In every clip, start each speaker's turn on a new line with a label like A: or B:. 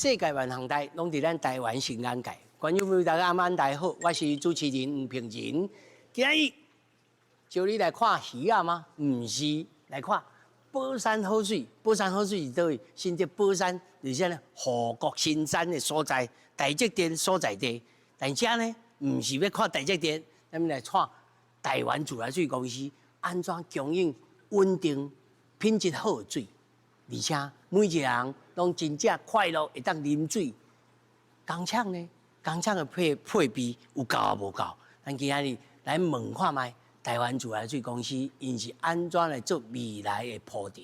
A: 世界万象台拢伫咱台湾新安界。观众朋友大家晚大家好，我是主持人吴平仁。今日就你来看鱼啊吗？唔是，来看宝山好水。宝山好水是倒位？新竹宝山就是啥呢？护国新山的所在，大积电所在地。但这呢，唔是要看大积电，咱们来看台湾自来水公司安怎供应稳定、品质好的水。 而且每一个人拢真正快乐，会当啉水。工厂呢，工厂的配备有够啊无够？咱今仔日来问看卖，台湾自来水公司因是安怎来做未来的铺陈？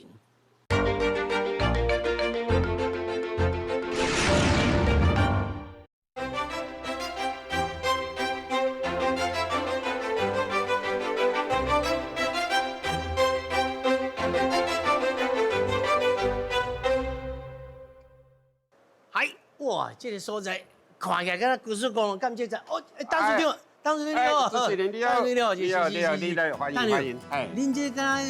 A: 哇，这个所在看起来敢故事公感觉在哦，当主任，当主任你好，
B: 主持人你好，
A: 你好，
B: 你好，你好，欢迎欢迎。
A: 哎，恁这敢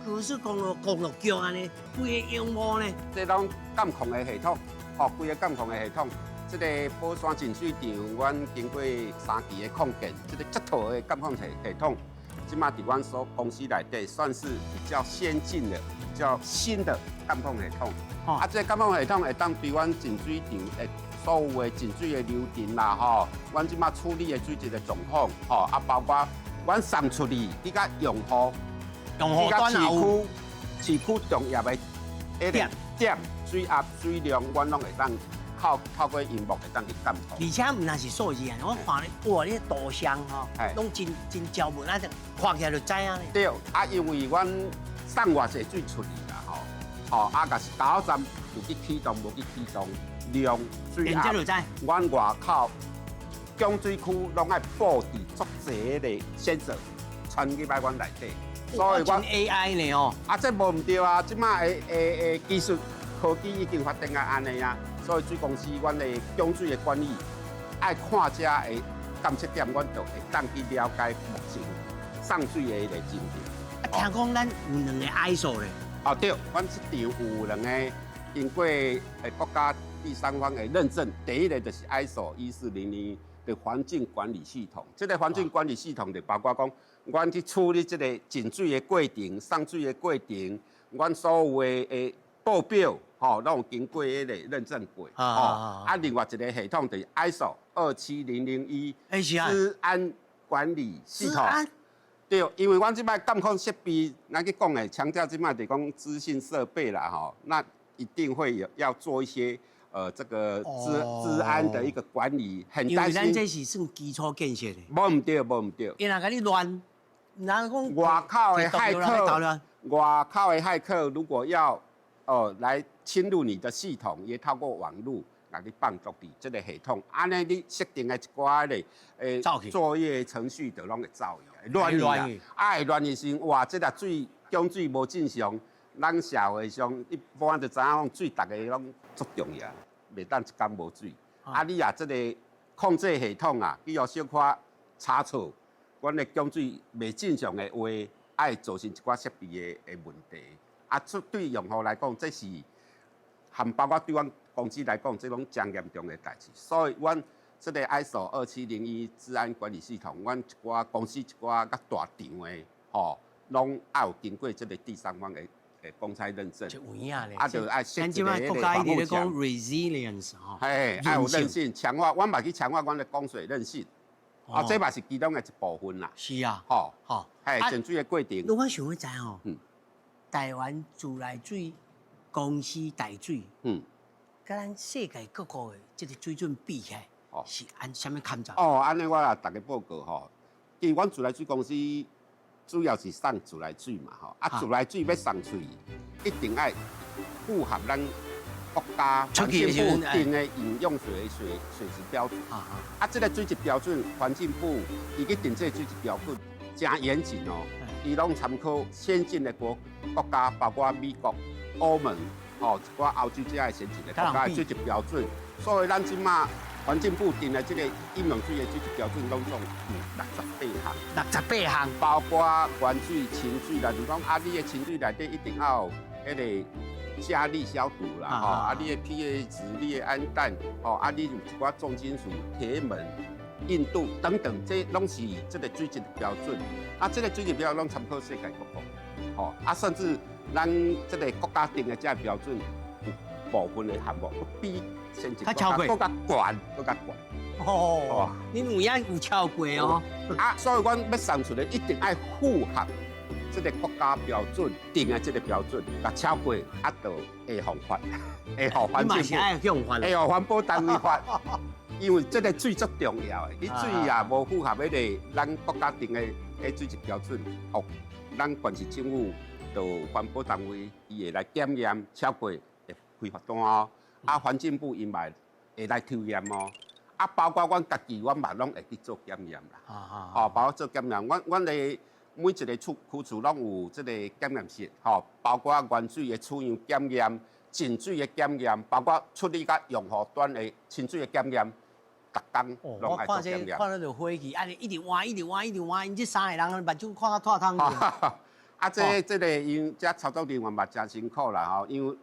A: 故事公路桥安尼，规个用务呢？
B: 这拢监控的系统，哦，规个监控的系统。这个宝山净水场，阮经过3期的扩建，这个这套的监控系统，即马伫阮所公司内底算是比较先进的、比较新的监控系统。 啊，这监控系统会当对阮净水场的所有的净水的流程啦，吼，阮即马处理的水质的状况，吼，啊，包括阮送出去，你甲用户端市区重要的点水压、水量，阮拢会当透过荧幕会当去监控。
A: 而且唔那是数字啊，我看你哇，你图像吼，拢真照文，啊，看起来就知影咧。
B: 对，啊，因为阮送偌济水出去啦，吼。 哦，啊，甲是加油站有去启动，无去启动，量水压，阮外口供水区拢爱布置足侪的线索，传去摆阮内底，
A: 所以我 AI 呢哦，
B: 啊，这无唔对啊，即马的技术科技已经发展到安尼啊，所以水公司阮的供水的管理爱看这的监测点，阮就会当去了解目前送水的个进程。
A: 啊，听讲咱有2个 ISO 咧。
B: 哦对，阮这场有2个经过国家第3方的认证，第一个就是 ISO 14001的环境管理系统。这个环境管理系统就包括讲，阮去处理这个净水的过程、送水的过程，阮所有的报表，吼，拢经过迄个认证过。啊，另外一个系统就是 ISO 27001治安管理系统。 对，因为阮即摆监控设备，咱去讲的强调即摆就讲资讯设备啦，吼，那一定会要做一些这个治安的一个管理，很担心。因为
A: 咱这是算基础建设的。
B: 无唔对，无唔对。
A: 伊若甲你乱，人讲
B: 外口的骇客，如果要来侵入你的系统，也透过网络。 来去放逐伫这个系统，安尼你设定的一寡咧，作业程序就拢会走去，乱去啊，会乱去时，哇，这个水供水无正常，咱社会上一般就知影，水大家拢足重要，袂当一天无水。啊，你啊，这个控制系统啊，你要小可差错，阮的供水袂正常的话，爱造成一寡设备的问题。啊，对用户来讲，这是含包括对阮。 公司来讲，这种真严重的代志，所以阮这个 ISO 2701治安管理系统，阮一寡公司一寡较大场的，吼，拢爱有经过这个第3方的公差认证。
A: 就有影咧。
B: 啊，就爱设置个
A: 国家一直咧讲 resilience 吼，
B: 嘿，爱有韧性，强化，阮嘛去强化阮的供水韧性。啊，这嘛是其中的一部分啦。
A: 是啊。
B: 吼，嘿，整水的过程。
A: 我想要知吼，台湾自来水公司大水，甲咱世界各国的这个水准比起来，是按什么看法？
B: 安尼我大家报告吼，因为阮自来水公司主要是送自来水嘛，吼，自来水要送出去，一定要符合咱国家环境部定的饮用水的水质标准。这个水质标准，环境部伊去定这个水质标准，真严谨哦。伊拢参考先进的国家，包括美国、欧盟。 哦，一寡欧洲这些先进的国家水质标准，所以咱即马环境部定的这个饮用水的水质标准，拢总有68项，包括原水、清水啦，就讲你的清水内底一定要有迄个加力消毒啦，吼，啊，你的 pH 值、你的氨氮，吼，啊，你有一寡重金属、铁锰、硬度等等，这拢是这个水质的标准。啊，这个水质标准拢参考世界各国，吼，啊，甚至咱这个国家定的这标准，有部分的项目比先进国家更加悬，更加悬。
A: 哦，你有影有超过哦。
B: 啊，所以阮要送出来一定要符合这个国家标准定的这个标准，甲超过啊，就会犯法，会互环境部，会互环保单位罚。因为这个水足重要的，你水也无符合迄个咱国家定的水质标准，哦，咱县市政府就环保单位伊会来检验，超过会开罚单哦。啊，环境部因嘛会来抽验哦。啊，包括阮家己，阮嘛拢会去做检验啦。哦，包括做检验，阮的每一个区处拢有这个检验室，吼，包括原水的取样检验、净水的检验，包括处理甲用户端的清水的检验，逐工拢爱做检验。
A: 看到就火气，啊，一直换，一直换，一直换，因这三个人目睭看到脱汤去。
B: 啊，这个因这操作人员嘛真辛苦啦，吼，因为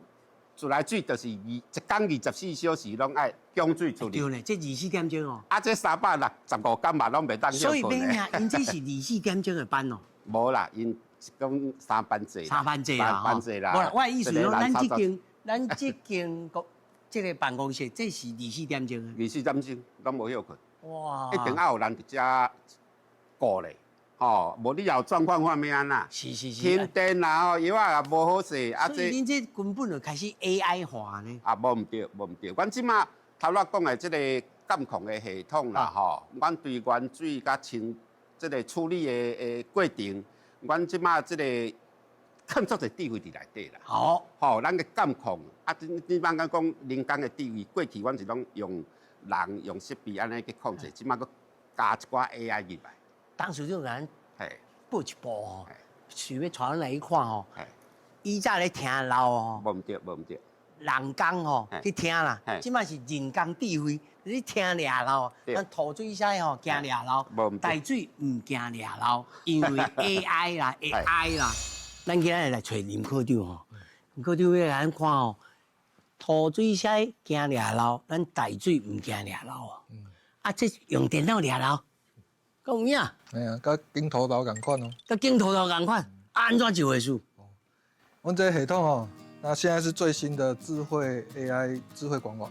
B: 自来水就是一天24小时拢爱供水处理。
A: 对咧，这24点钟哦。
B: 啊，这365天嘛拢袂当休困咧。
A: 所以免呀，因这是24点钟的班哦。
B: 无啦，因一共3班制。
A: 3班制啦，
B: 班制啦。
A: 我的意思说，咱这间这个办公室，这是24点钟的。
B: 24点钟拢无休困。
A: 哇！
B: 一定要有人伫遮顾咧。哦，无你有状况方面啊，
A: 是，
B: 停电啦，哦，药啊也无好势，
A: 啊，所以恁这根本就开始 AI 化呢。
B: 啊，无唔对，无唔对。阮即马头仔讲的这个监控的系统啦，吼，阮对原水甲清这个处理的过程，阮即马这个放足侪智慧伫内底啦。
A: 好，
B: 吼，咱嘅监控，啊，你慢讲人工的智慧，过去阮是拢用人用设备安尼去控制，即马佫加一寡 AI 入来。
A: 当时就咱报一部哦，想要带咱来去看哦。以前咧听老哦，
B: 无唔对，无唔对。
A: 人工吼去听啦，即摆是人工智慧，你听掠漏，咱吐水车吼惊掠漏，大水唔惊掠漏，因为 AI 啦 AI 啦，咱今日来找林科长吼，林科长要咱看吼，吐水车惊掠漏，咱大水唔惊掠漏啊，啊这用电脑掠漏。讲有影？
C: 哎呀，甲镜头头共款哦。
A: 甲镜头头共款，安怎就会输？
C: 阮这个系统哦，那现在是最新的智慧 AI 智慧管网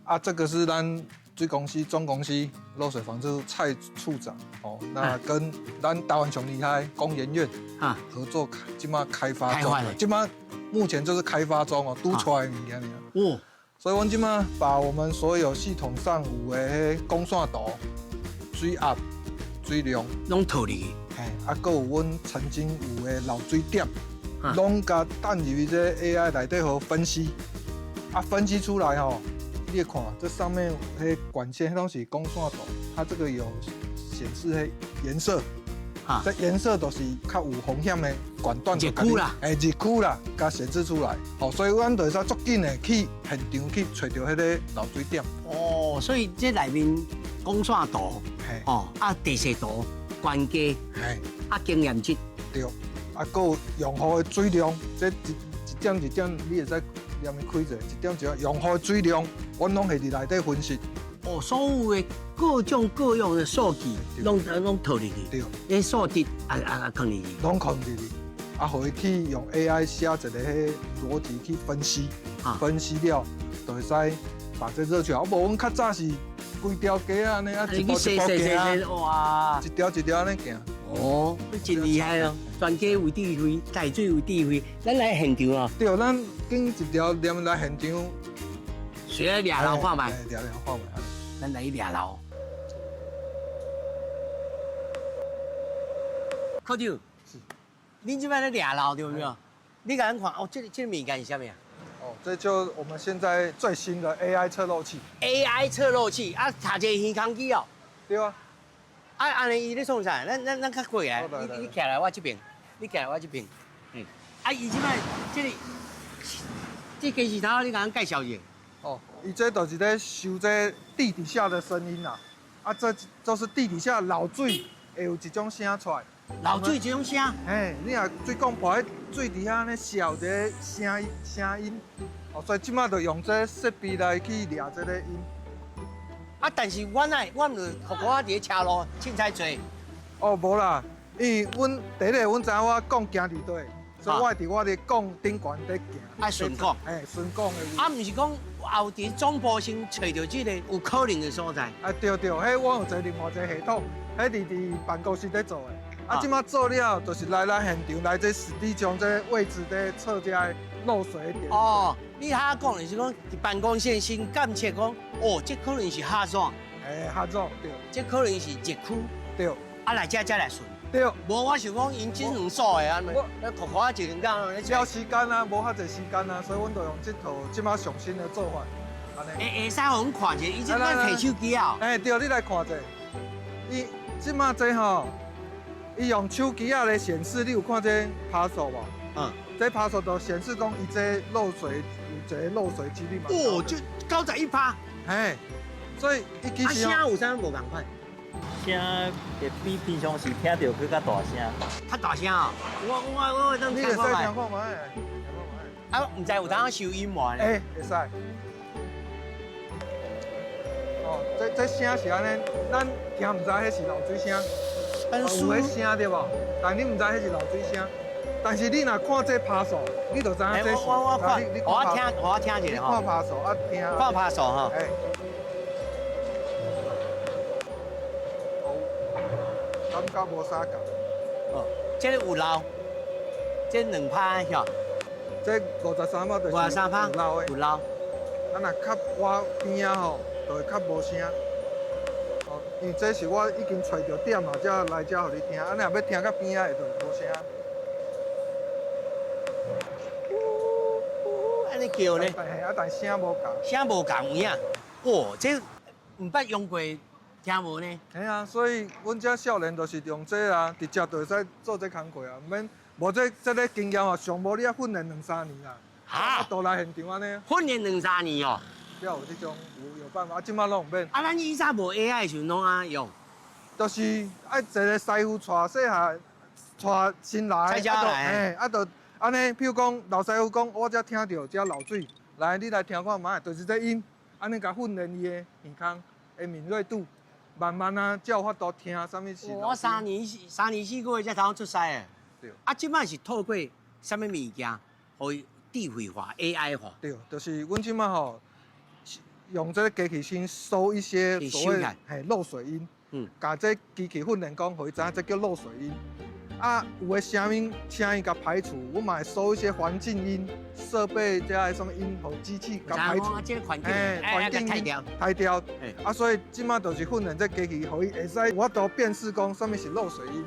C: 啊，这个是咱水公司总公司漏水防治蔡处长哦，那跟咱台湾上厉害工研院啊合作，今嘛开发中，今嘛目前就是开发中哦，都出来物件哦。所以阮今嘛把我们所有系统上有的供线图、水压、水量
A: 拢套入去，
C: 啊，搁有阮曾经有的漏水点，拢甲弹入去这 AI 内底好分析，啊，分析出来吼，你看这上面迄管线拢是供线图，它这个有显示迄颜色，这颜色都是较有风险的管段，
A: 日区啦，
C: 日区啦，甲显示出来，好，所以阮就会使足紧的去现场去找到迄个漏水点。
A: 哦，所以这内面供线图。哦，啊，地势图、关机，啊，经验值，
C: 对，啊，搁有用户的水量，这一点一点，你会使念伊开者，一点一点用户的水量，阮拢会伫内底分析。
A: 哦，所有的各种各样的数据，拢套入去，
C: 对，
A: 迄数值放入去，
C: 拢放入去，啊，互伊去用 AI 写一个迄逻辑去分析，分析了，就会使把这热出来。无，阮较早是。规条街安尼啊，一步一步行，哇，一条一条安尼行。
A: 哦，真厉害哦！全家有智慧，大水有智慧。咱来现场哦。
C: 对，咱经一条连来现场，
A: 学掠漏看卖。
C: 掠漏看卖。
A: 咱来掠漏。科长，恁即摆咧掠漏对不对？你甲咱看哦，这个物件是啥物啊？
C: 哦，这就我们现在最新的 AI 测漏器。
A: AI 测漏器啊，插一个耳孔机哦。
C: 对啊。
A: 啊，安尼伊咧创啥？咱较过来，你徛来我这边，你徛来我这边。啊，伊即摆这电视头，你甲咱介绍一下。
C: 哦，伊这就是咧收这地底下的声音啦。啊，这就是地底下漏水会有一种声出来。
A: 漏水这种声，
C: 嘿，你若水管破，迄水伫遐安尼烧的声音，哦，所以即马就用这设备来去抓这个音。
A: 啊，但是我唔是互我伫咧车路凊彩做，
C: 哦，无啦，因为第一个阮知影我讲行伫倒，所以我会伫我的讲顶悬在行。
A: 爱顺讲，
C: 嘿，顺讲的位。
A: 啊，唔是讲后伫总部先找到这个有可能的所在。
C: 啊，对，迄我有一个另外一个系统，迄伫办公室在做的。啊，即马做了，就是来咱现场来这实地将这位置在测这个漏水的点。
A: 哦，你遐讲就是讲伫办公室先监测讲，哦，这可能是下装，
C: 合作对，
A: 这可能是热区，
C: 对，
A: 啊来这来顺。
C: 对。
A: 无我想讲因真两所的安尼，那苦苦一两工咧
C: 了时间啊，无遐济时间啊，所以阮就用这套即马上新的做法，安尼。
A: 会使互阮看一下，伊即摆摕手机啊。
C: 哎，对，你来看者。伊即马这吼，伊用手机啊来显示，你有看这拍数无？
A: 嗯。
C: 这拍数就显示讲伊这漏水有一个漏水几率嘛。
A: 哦，就91%。
C: 哎，所以伊其实
A: 啊，声有啥无共款？
D: 声会比平常时听到更较大声。
A: 较大声啊！我当
C: 你会使听
A: 听看卖。
C: 看卖，
A: 啊，唔知有当收音无呢？
C: 哎，会使。哦，这声是安尼，咱听唔知迄是漏水声。有迄声对无？但你唔知迄是漏水声。但是你若看这拍数，你就知影这是。
A: 我看，我听一下吼。
C: 看拍数啊，听。
A: 看拍数吼。
C: 哎。感觉无啥共。
A: 哦，这个有漏，这2%晓。
C: 这53%就是
A: 53%
C: 有漏的。
A: 有漏。
C: 啊，若较歪边啊吼，就会较无声。哦，因为这是我已经找着点了，才来这互你听。啊，你若要听较边啊，会就无声。
A: 安尼叫呢？
C: 但声无共。
A: 声无共有影。哦，这唔捌用过，听无呢？
C: 嘿啊，所以阮遮少年就是用这啊，直接就会使做这工课啊，毋免无这个经验啊，上无你啊训练2、3年啦。啊，都来现场安尼。
A: 训练2、3年哦。
C: 才有这种有办法，啊，即马拢唔免。
A: 啊，咱以前无 AI 的时候拢安用。
C: 就是爱一个师傅带细汉，带新来。
A: 才教来。
C: 嘿，啊，就安尼，譬如讲老师傅讲，我才听到这漏水，来你来听看卖，就是这音，安尼甲训练伊的耳孔的敏锐度，慢慢啊，才有法度听啥物事。
A: 我3年4个月才头出师的。
C: 对。
A: 啊，即摆是透过啥物物件，互伊智慧化、AI 化。
C: 对，就是阮即摆吼，用这个机器先收一些所谓漏水音，甲这机器训练讲，互伊知影这叫漏水音。啊，有的声音甲排除，我嘛会收一些环境音、设备这些什么音，互机器甲排除。
A: 这个环境，
C: 环境音排掉。啊，所以即马就是训练这机器，互伊会使我都辨识讲什么是漏水音。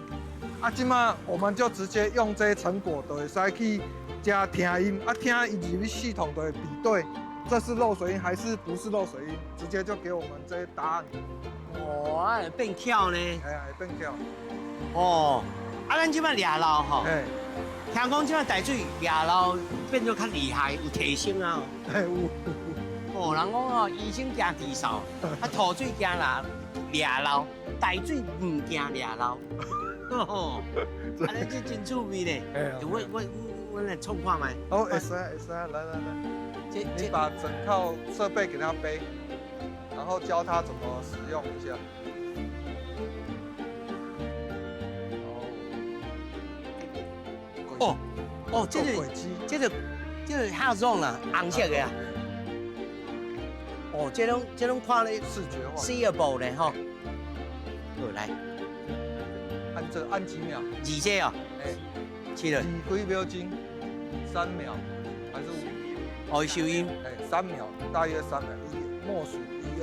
C: 啊，即马我们就直接用这成果，就会使去加听音，啊听伊入去系统就会比对，这是漏水音还是不是漏水音，直接就给我们这些答案。
A: 哇，变巧呢！
C: 哎，会变巧。
A: 哦。啊，咱即摆抓漏吼，听讲即摆大水抓漏变做较厉害，有提升啊。
C: 有。
A: 哦，人讲哦，医生惊治扫，啊土水惊抓漏，大水唔惊抓漏。哦，安尼这真趣味呢。我来冲看卖。
C: 哦，会使，来。你把整套设备给他背，然后教他怎么使用一下。
A: 哦，这个下装啦，红色的啊。哦，这种看咧
C: 视觉化
A: ，seeable 咧吼。好来，
C: 按几秒
A: ？2哦。7了。
C: 几秒钟？3秒还是5秒？
A: 哦，收音。
C: 3秒，大约3秒。默数1、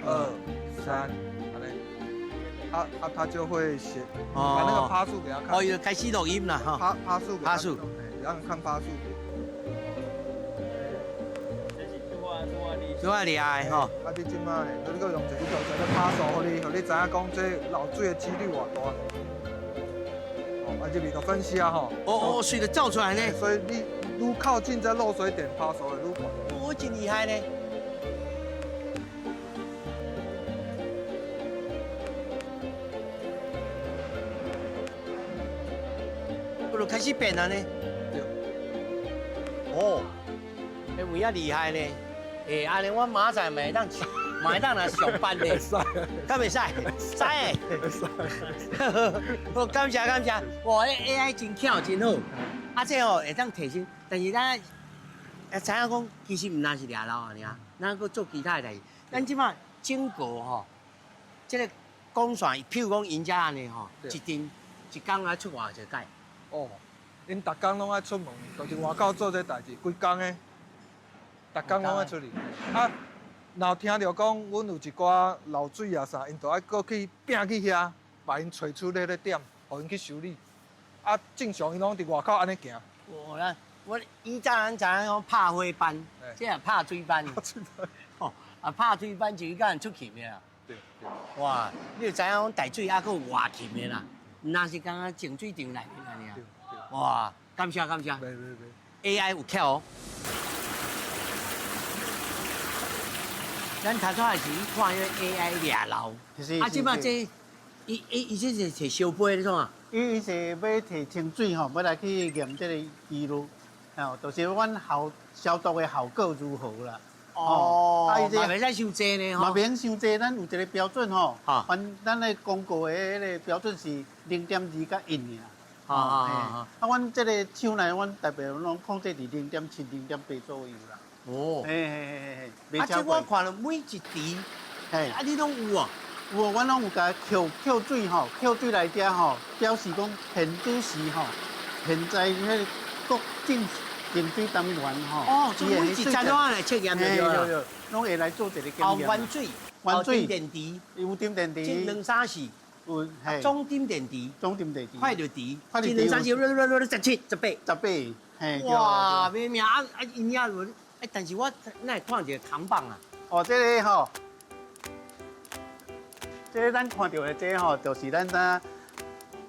C: 2、3，他就会写，把那个趴数给他看。
A: 哦，又开始录音了哈。
C: 趴数，让你看趴数。
A: 做啊厉害吼！
C: 啊，你即摆你搁用一个趴数，互你知影讲这漏水的几率偌大。哦，啊，入面就分析啊吼。
A: 哦，水就照出来呢。
C: 所以你愈靠近这漏水点，趴数会愈高。
A: 哦，真厉害呢。不如开始变了呢。哦，这有影厉害呢。诶，安尼我明仔咪当来上班呢。敢袂使？使诶。好，感谢。哇，这 AI 真巧真好。啊，这哦会当提升，但是咱知影讲，其实唔单是抓老啊，尔，咱搁做其他诶代志。咱即马整个吼，这个光线，譬如讲因遮安尼吼，一天来出偌济届。
C: 哦，因逐工拢爱出门，就是外口做这代志，规工诶，逐工拢爱出去。啊，若听到讲，阮有一寡漏水啊啥，因就爱搁去拼去遐，把因找出迄个点，互因去修理。啊，正常伊拢伫外口安尼行。
A: 我以前咱知影讲拍火班，这也拍水班。哦，啊拍水班就是甲人出勤的啦。
C: 对。
A: 哇，你就知影讲带水还佫有外勤的啦，毋单是讲啊净水场内面安尼啊。哇，感谢。
C: 袂。
A: AI 有巧哦。咱头拄开始看迄个 AI 掠漏，啊，即摆这伊这是摕烧杯那种啊。
E: 伊是要摕清水吼，要来去验这个记录，哦，就是阮消毒的效果如何啦。
A: 哦，嘛袂使伤济呢吼。
E: 嘛免伤济，咱有一个标准吼，
A: 哈，
E: 咱的公告的迄个标准是0.2甲1尔。啊，阮这个厂内，阮大部分拢控制伫0.7、0.8左右啦。
A: 哦，
E: 嘿，
A: 啊，这我看了每一滴，啊，你拢有哦。
E: 有，阮拢有甲扣水吼，扣水内底吼，表示讲现主时吼，现在迄个各净水单元吼，
A: 哦，就每一只拢爱来测验就对了，
E: 拢会来做一个检验。
A: 哦，原水点滴，
E: 有点电池，
A: 一2、3、4，
E: 有，
A: 中点电池，快就滴，一2、3、4，17、18，
E: 18，嘿，
A: 哇，咩命啊！因遐轮，但是我那会看一个扛棒啊。
E: 哦，这个吼。这个咱看到的这吼，就是咱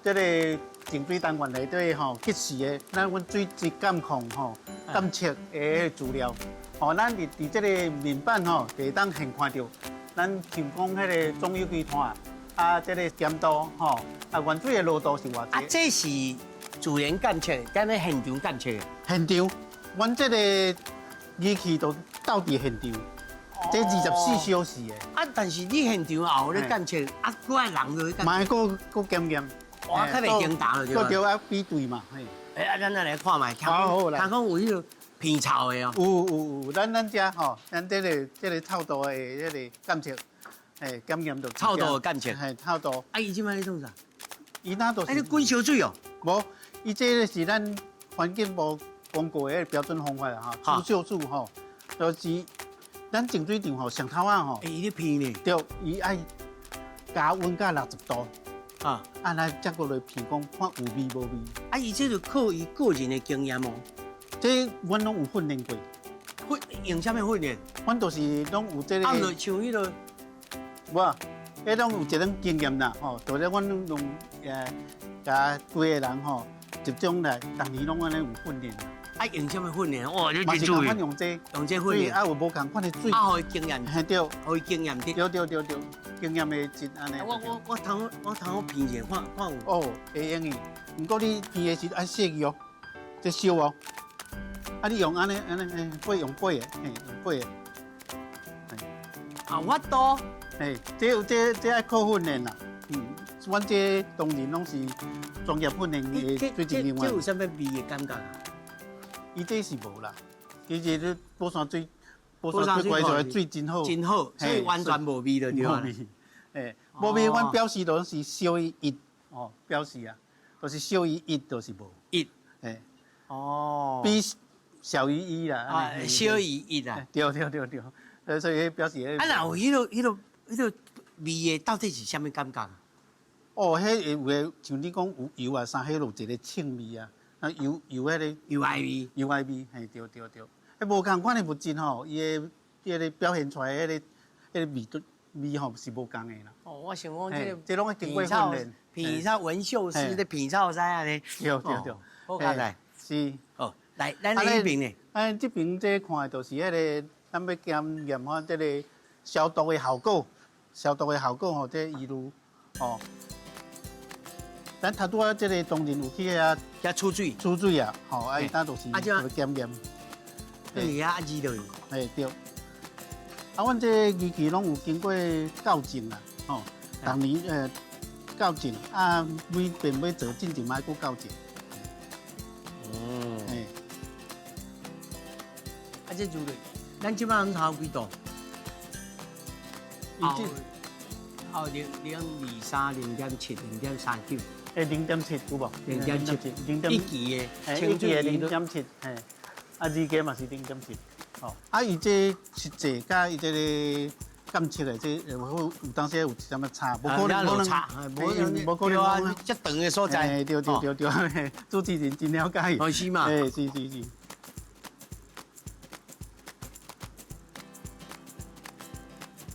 E: 这个净水单元内底吼，即时的咱阮水质监控吼、监测的资料。吼，咱伫这个面板吼，会当现看到，咱像讲迄个总有机团啊，这个咸度吼，啊原水的浓度是偌济。
A: 啊，这是自然监测，敢咧现场监测的。
E: 现场，阮这个仪器都到伫现场。这24小时的。
A: 啊，但是你现场也有咧监测，啊，佫爱人落去监测。
E: 嘛佫检验。
A: 哇，较袂叮当了对吧？
E: 佫着要比对嘛，嘿。
A: 啊，咱来看卖，听讲有迄个片槽的哦。
E: 有，咱遮吼，咱这个臭度的迄个监测，检验到。
A: 臭度的监测。
E: 嘿，臭度。
A: 啊，伊即摆咧创啥？
E: 伊那都是。
A: 啊，你滚烧水哦？
E: 无，伊这个是咱环境部公告的标准方法啦，哈，主烧水吼，就是。咱净水场吼上头啊吼，
A: 伊咧片呢？
E: 对，伊爱加温到60度，
A: 啊，
E: 来接过来片讲看有味无味。
A: 啊，伊这就靠伊个人的经验哦。
E: 这阮拢有训练过。
A: 用啥物训练？
E: 阮就是拢有这个。
A: 啊，就像迄个，
E: 无，迄拢有一种经验啦，吼，就是阮用甲几个人吼，集中来，逐年拢安尼有训练。
A: 啊，用啥物训练？哇，你
E: 真注意。用这
A: 训练。
E: 啊，有无共款的水。
A: 啊，互伊经验。
E: 嘿对。
A: 互伊经验滴。
E: 对，经验的真安尼。
A: 我通片者看有。
E: 哦，会用伊。不过你片的时爱细去哦，这烧哦。啊，你用安尼，背用背的，用背的。
A: 啊，我多。
E: 这爱靠训练啦。阮这当然拢是专业训练的水质人员。
A: 这有啥物味的感觉啊？
E: 伊这是无啦，其实你宝山水怪出来水真好，
A: 真好，所以完全无味的对啊。
E: 无味，阮表示都是小于1哦，表示啊，都是小于1就是无
A: 1，哦，
E: 比小于1啦，
A: 啊，小于1啊，
E: 对，所以表示。
A: 啊，若有迄个味的到底是啥物感觉？
E: 哦，迄有诶，像你讲有油啊啥，迄有一个清味啊。啊油迄个
A: 油艾味，
E: 嘿对，迄无共款的物质吼，伊个表现出来迄个味吼是无共的啦。
A: 哦，我想讲
E: 这拢会经过训练。
A: 片草纹绣师的片草师安尼。
E: 对，
A: 好佳哉。
E: 是。
A: 哦，来，咱这边呢？
E: 这边这看的就是迄个，咱要检验吼，这个消毒的效果，吼，这一路哦。咱头拄啊，这个当然有去啊
A: 遐出水，
E: 出水啊，吼，啊，伊当就是
A: 啊这
E: 会检验。
A: 等伊遐热落去。
E: 嘿，对。啊，阮这仪器拢有经过校正啦，吼，逐年校正，啊，每遍要做进前嘛要校正。
A: 嗯，
E: 嘿，
A: 啊，这就咱即摆能炒几度？
E: 伊这
A: 0.23、0.7、0.39，0.7
E: 有无
A: 0.7，一期的
E: 一期的0.7，嘿，啊，二期嘛是0.7，哦，啊，伊这实际甲伊这个监测的这有当时有一点仔差，无可能
A: 差，
E: 无可能
A: 啊，这长的所在，
E: 对，嘿，主持人真了解，
A: 哦是嘛？
E: 嘿，是。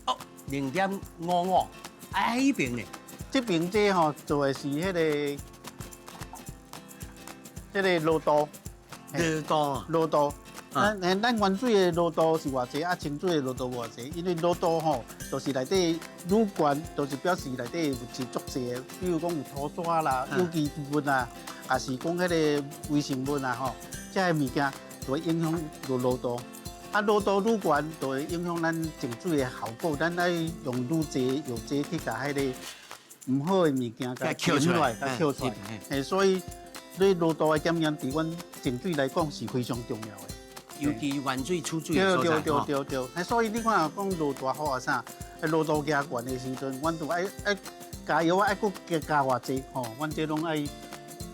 A: 哦，0.55，啊，迄边呢？
E: 这边这吼做的是迄个罗度，
A: 热度啊，
E: 罗度。
A: 啊
E: 咱原水的罗度是偌济，啊清水的罗度偌济。因为罗度吼，就是内底乳管，就是表示内底有是足济的，比如讲有土沙啦、有机物啊，也是讲迄个微生物啊吼，这些物件就会影响到罗度。啊，罗度愈悬，就会影响咱净水的效果。咱爱用愈济药剂去甲迄个唔好的物件甲
A: 捡出来，
E: 甲捡出来。诶，所以对罗度的检验，对阮净水来讲是非常重要的。
A: 尤其原水出水的所在吼。
E: 对。所以你看讲落大雨啊啥，落度加悬的时阵，阮都爱加油啊，爱佫加偌济吼，阮这拢爱一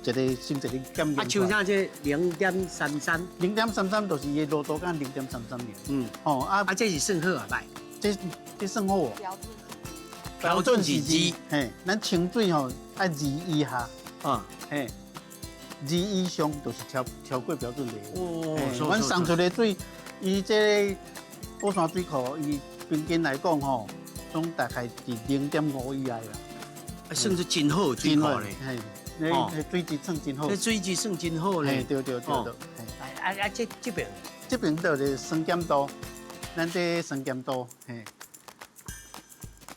E: 个先一个检验。
A: 啊，像啥这0.33，
E: 0.33就是伊落度干0.33年。
A: 嗯，
E: 哦啊，
A: 啊这是算好啊歹，
E: 这算好哦。
A: 标准是2，
E: 嘿，咱清水吼爱2以下，
A: 啊，
E: 嘿，2以上就是超过标准的。
A: 哦，
E: 阮送出的水，伊这个宝山水库，伊平均来讲吼，拢大概是0.5以下啦。
A: 算是真好的水库咧，
E: 嘿，那水质算真好。
A: 这水质算真好咧。
E: 对。这边就是酸碱度，咱这酸碱度，嘿。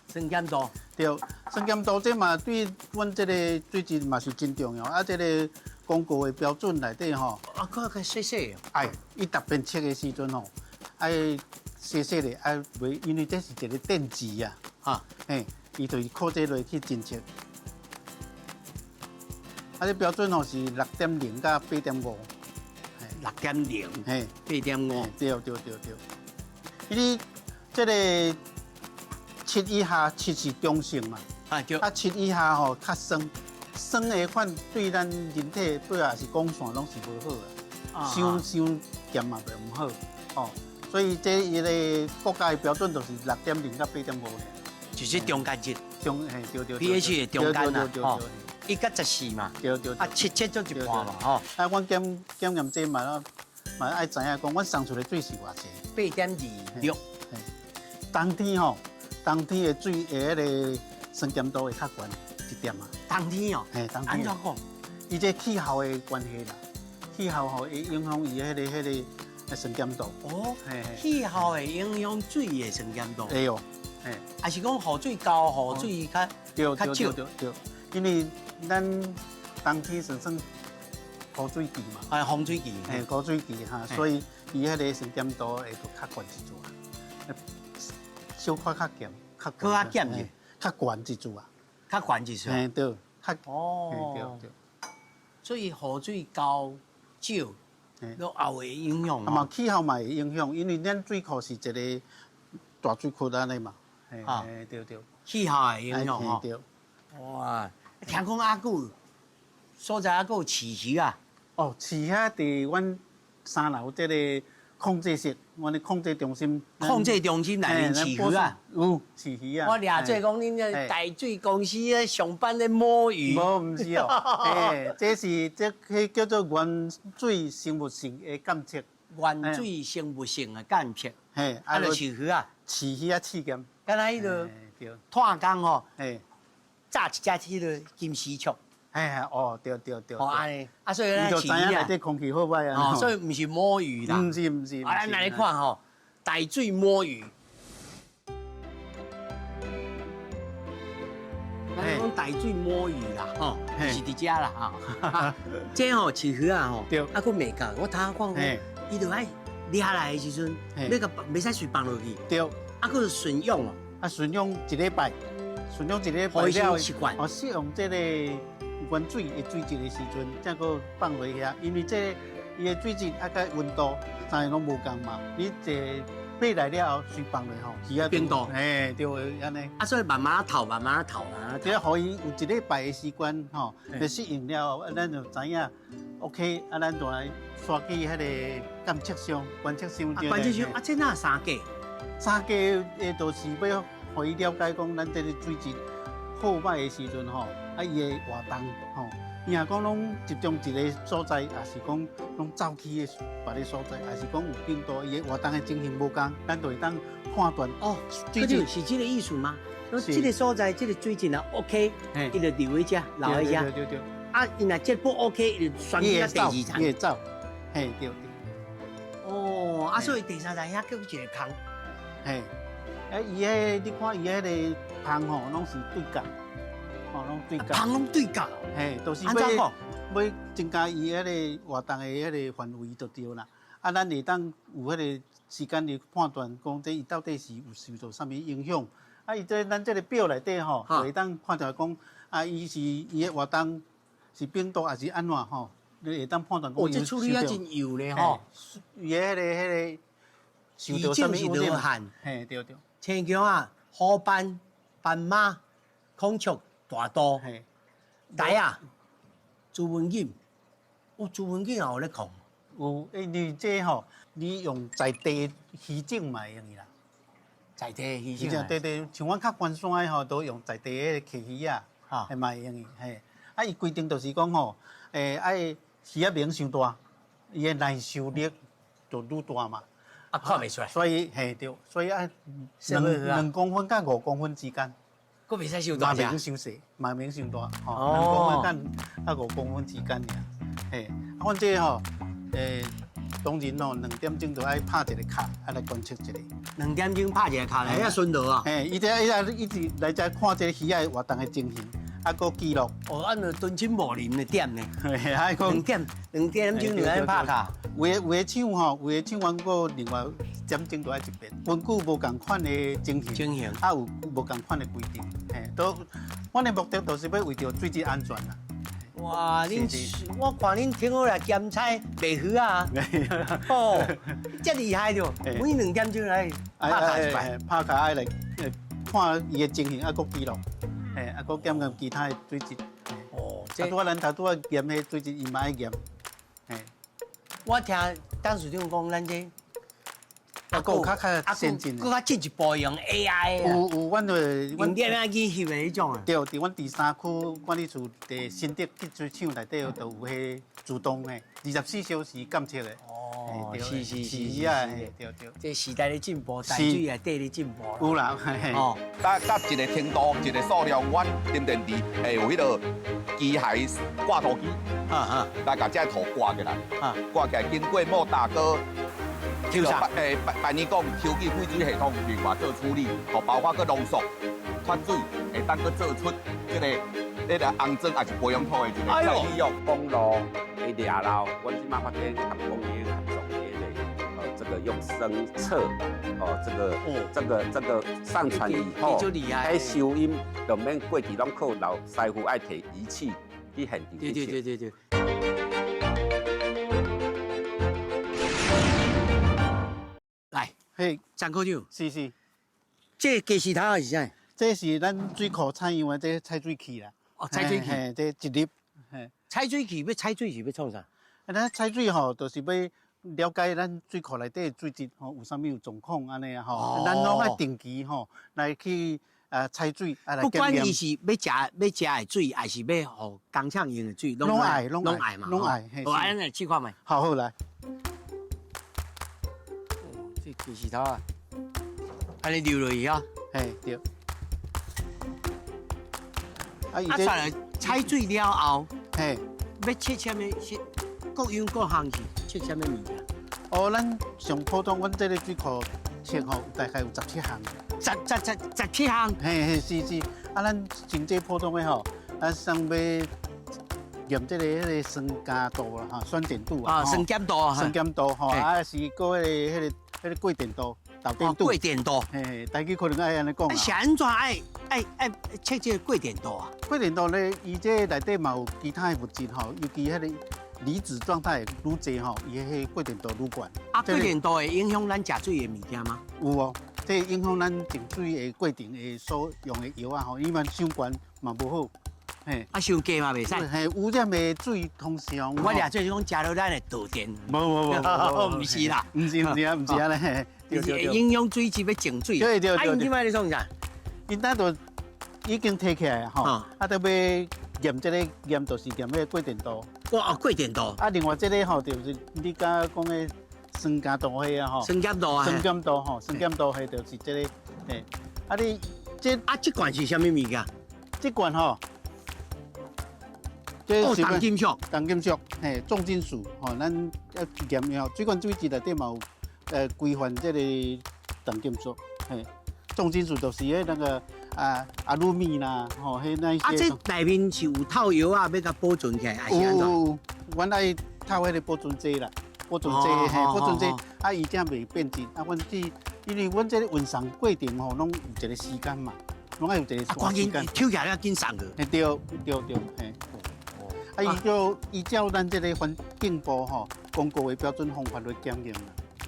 A: 酸碱度，
E: 对，酸碱度这嘛对阮这个水质嘛是真重要。啊，这个广告的标准内底吼，
A: 啊，个细细哦，
E: 哎，伊特别测的时阵吼，爱细细的爱袂，因为这是一个电池啊，
A: 哈，
E: 嘿，伊就是靠这落去侦测。啊，这标准吼是6.0到8.5，
A: 6.0，
E: 嘿
A: 8.5，
E: 对。因为这个7以下，7是中性嘛，
A: 啊对，
E: 啊7以下吼较酸，酸的款对咱人体不也是光线拢是无好的，伤咸嘛袂唔好，哦，所以这伊个国家的标准就是6.0到8.5呢，
A: 就是中间值
E: 对
A: ，pH 的中间啦，吼
E: 对，
A: 1到14嘛，
E: 对，
A: 啊7就一半嘛，吼
E: 啊，阮检验这嘛爱知影讲，阮送出的水是偌济
A: ，8.26，
E: 冬天的水的迄个酸碱度会较悬一点啊。
A: 冬天哦，
E: 嘿，冬天。
A: 安怎讲？
E: 伊这气候的关系啦，气候吼会影响伊迄个酸碱度。
A: 哦，
E: 嘿，
A: 气候会影响水的酸碱度，
E: 会哦，嘿，
A: 还是讲雨水高，雨水较较少？
E: 对，因为咱冬天算雨水季嘛，
A: 哎，洪水期，
E: 嘿，雨水季哈，所以伊迄个酸碱度会较悬一chút啊，小可较咸，
A: 较咸的，
E: 较悬一chút啊，
A: 较悬一chút。
E: 嘿，对，
A: 哦，
E: 对。
A: 所以雨水高少，都也会影响
E: 啊嘛，气候嘛会影响，因为咱水库是一个大水库安尼嘛，嘿，对，
A: 气候会影响吼。
E: 对。
A: 哇，听讲阿久所在阿有饲鱼啊？
E: 哦，饲遐伫阮3楼这个控制室，阮的控制中心。
A: 控制中心内面饲鱼啊？
E: 有饲鱼啊。
A: 我掠做讲恁个大水公司咧上班咧摸鱼。
E: 无，毋是哦，这叫做原水生物性的监测。
A: 原水生物性的监测。
E: 嘿，
A: 啊，就饲鱼啊？
E: 饲鱼啊，试验。
A: 敢若迄个
E: 对。
A: 炭工吼，
E: 嘿，
A: 炸一只迄个金丝雀。
E: 哦，对。
A: 哦，安尼，啊，所以咱
E: 饲鱼啊。就知影内底空气好歹啊。
A: 哦，所以毋是摸鱼啦。
E: 毋是。
A: 啊，咱来看吼，大水摸鱼。咱讲大海水摸鱼啦，吼，
E: 嘿
A: 是伫遮啦，哈。这吼饲鱼啊，吼，
E: 对
A: 啊，佫未够，我头看
E: 嘿
A: 讲，伊就爱抓来的时阵，
E: 嘿
A: 要甲袂使随放落去，
E: 对，
A: 啊，佫顺用哦，
E: 啊，顺用一礼拜，顺用一礼拜
A: 互伊先
E: 了
A: 习惯。
E: 哦，适用这个原水的水质的时阵，才佫放落遐，因为这个伊的水质啊，甲温度三个拢无共嘛，你这买来了后随放落吼，鱼啊
A: 冰冻
E: 嘿，对，安尼。
A: 啊，所以慢慢透，慢慢透啊。
E: 只要互伊有一礼拜的时间吼，
A: 嘿
E: 就适应了后，咱就知影 OK，啊，咱就来刷去迄个监测箱、观测箱
A: 啊，关键是啊，这哪三价？
E: 三家的就是要互伊了解讲，咱这个水质好歹的时阵吼，啊，伊的活动吼，伊若讲拢集中一个所在，也是讲拢走去的别个所在，也是讲有病毒，伊的活动的情形无共，咱就会当判断
A: 哦，
E: 水质
A: 是这个意思吗？说
E: 是
A: 这个所在，这个水质啊 OK，
E: 嘿
A: 伊就留喺遮，留喺遮。
E: 对对，
A: 啊，伊若这不 OK，伊就选去第二站。
E: 伊会走，嘿，对。
A: 哦，啊，所以第三站遐叫一个空。
E: 嘿，啊，伊迄你看伊迄个芳吼，拢是对角，吼，拢对角，
A: 空拢对角。
E: 嘿，都是
A: 安怎讲？
E: 要增加伊迄个活动的迄个范围就对啦。啊，咱会当有迄个时间嚟判断，讲这伊到底是有受到啥物影响。啊，伊这咱这个表内底吼，就会当判断讲，啊，伊是伊的活动是冰毒还是安怎吼，你会当判断讲。
A: 哦，这处理啊真有咧吼。
E: 伊的迄个受到啥物污染？hạn。嘿，对对。
A: 青姜啊，虎斑、斑马、孔雀、大刀、
E: 嘿，
A: 台啊，朱文锦，哦，朱文锦也有咧控。
E: 有，你这吼，你用在地鱼种嘛会用伊啦。
A: 在地鱼
E: 是
A: 种。
E: 对对，像阮较关山的吼，都用在地的溪鱼啊，
A: 哈
E: 会嘛会用伊，嘿。啊，伊规定就是讲吼，爱鱼仔名伤大，伊的耐受力就愈大嘛。
A: 啊，看袂出来。
E: 所以嘿对，所以爱2公分到5公分之间，
A: 佫袂使收大只。
E: 嘛免伤细，嘛免伤大，吼，2公分到5公分之间尔。嘿，啊，阮这吼，当然吼，2点钟就爱拍一个卡，啊来观测一下。
A: 2点钟拍一个卡来，遐顺道啊。
E: 嘿，伊一直来遮看这个鱼仔活动的情形，啊，搁记录。
A: 哦，按照敦亲睦邻的点呢。
E: 嘿，啊，讲
A: 2点钟就爱拍卡。
E: 有的厂吼，有的厂阮搁另外点钟都爱一遍，根据无共款的情形，啊有无共款的规定，嘿，都，阮的目的就是要为着水质安全啦。
A: 哇，我看恁挺好来咸菜卖鱼啊！哦，这厉害着，每2点钟来拍卡一摆，
E: 拍卡爱来看伊的情形，啊，搁记录，嘿，啊，搁检验其他的水质。
A: 哦，
E: 啊，拄啊，咱头拄啊验迄水质，伊嘛爱验，嘿。
A: 我听董事长讲，咱这
E: 啊，搁有较先进的，
A: 搁较进一步用 AI 啊，
E: 有，阮就
A: 用点啊机翕的迄种啊。
E: 对，伫阮第3区管理处的新竹集水厂内底，就有迄自动的24小时监测的。
A: 哦，是
E: 啊，对。
A: 这时代的进步，淡水也地的进步。
E: 有啦，嘿。
A: 哦，
F: 搭一个程度，一个数量碗点电池，会有迄个机械挂图机，来把这图挂起来，挂起来经过莫大哥。
A: 抽查，
F: 办理讲抽取废水系统另外做处理，和包括个浓缩、脱水，会当个做出这个肮脏还是培养土的一个再利用。
B: 公路的掠捞，阮即马发展含工业合作的这个用声测，这个上传以后，迄收音就免过去拢靠老师傅爱摕仪器去现场去测。
A: 对。来，
E: 嘿，
A: 张科长，
E: 是，
A: 这计时头是啥？
E: 这是咱水库采样的这采水器啦。
A: 哦，采水器，
E: 嘿，这一粒，嘿，
A: 采水器要采水是要创啥？
E: 咱采水吼，就是要了解咱水库内底的水质吼有啥物状况安尼啊吼，咱拢爱定期吼来去采水啊来检验。
A: 不管伊是要食的水，还是要互工厂用的水，拢爱嘛，
E: 拢爱。
A: 好，安尼试看觅。
E: 好来。
A: 这计时头啊，安尼流落去啊，
E: 嘿对。
A: 啊，算了，采水了后，
E: 嘿，
A: 要切什么？各样各项是切什么物件？
E: 哦，咱上普通，阮这个水库切吼，大概有17项。
A: 17项。
E: 嘿，是。咱真济普通的吼，咱上要验这个迄个酸碱度啦，哈，酸碱度啊，
A: 酸碱度，
E: 酸碱度吼，啊是个迄个过电度、导电度。
A: 过电度，
E: 嘿，大家可能爱安尼讲
A: 啊，是安怎爱测这个过电度啊？
E: 过电度咧，伊这内底嘛有其他的物质吼，尤其迄个离子状态愈济吼，伊迄过电度愈悬。
A: 啊，过电度会影响咱食水的物件吗？
E: 有哦，这影响咱净水的过程的所用的药啊吼，伊嘛伤悬嘛无好。嘿，
A: 啊，伤低嘛袂使。
E: 嘿，污染的水通常。
A: 我俩就是讲食到咱的导电。
E: 无，
A: 唔是啦，
E: 唔是啊咧，
A: 就是会影响水质要净水。
E: 对。
A: 啊，因即摆咧创啥？
E: 因咱都已经摕起来吼，啊，都要验这个验就是验迄个过电度。
A: 过电度。
E: 啊，另外这个吼就是你刚讲的酸碱度迄啊吼。
A: 酸碱度啊。
E: 酸碱度吼，酸碱度迄就是这个，嘿，啊你
A: 这罐是啥物物件？
E: 这罐吼。
A: 重金属，
E: 重金属，嘿，重金属，吼，咱要验后，水管水质内底嘛有规范这个重金属，嘿，重金属就是那个阿鲁米啦，吼，迄那些。
A: 啊，这内面是有套药啊，要甲保存起来，还是安怎？
E: 有，阮爱套迄个保存剂啦，保存剂，嘿，保存剂，啊，伊才袂变质。啊，阮这因为阮这个运送过程吼，拢有一个时间嘛，拢爱有一个
A: 赶紧抽起来要紧送去。
E: 对，嘿。啊，依照咱这个环境部吼公告的标准方法来检验啦。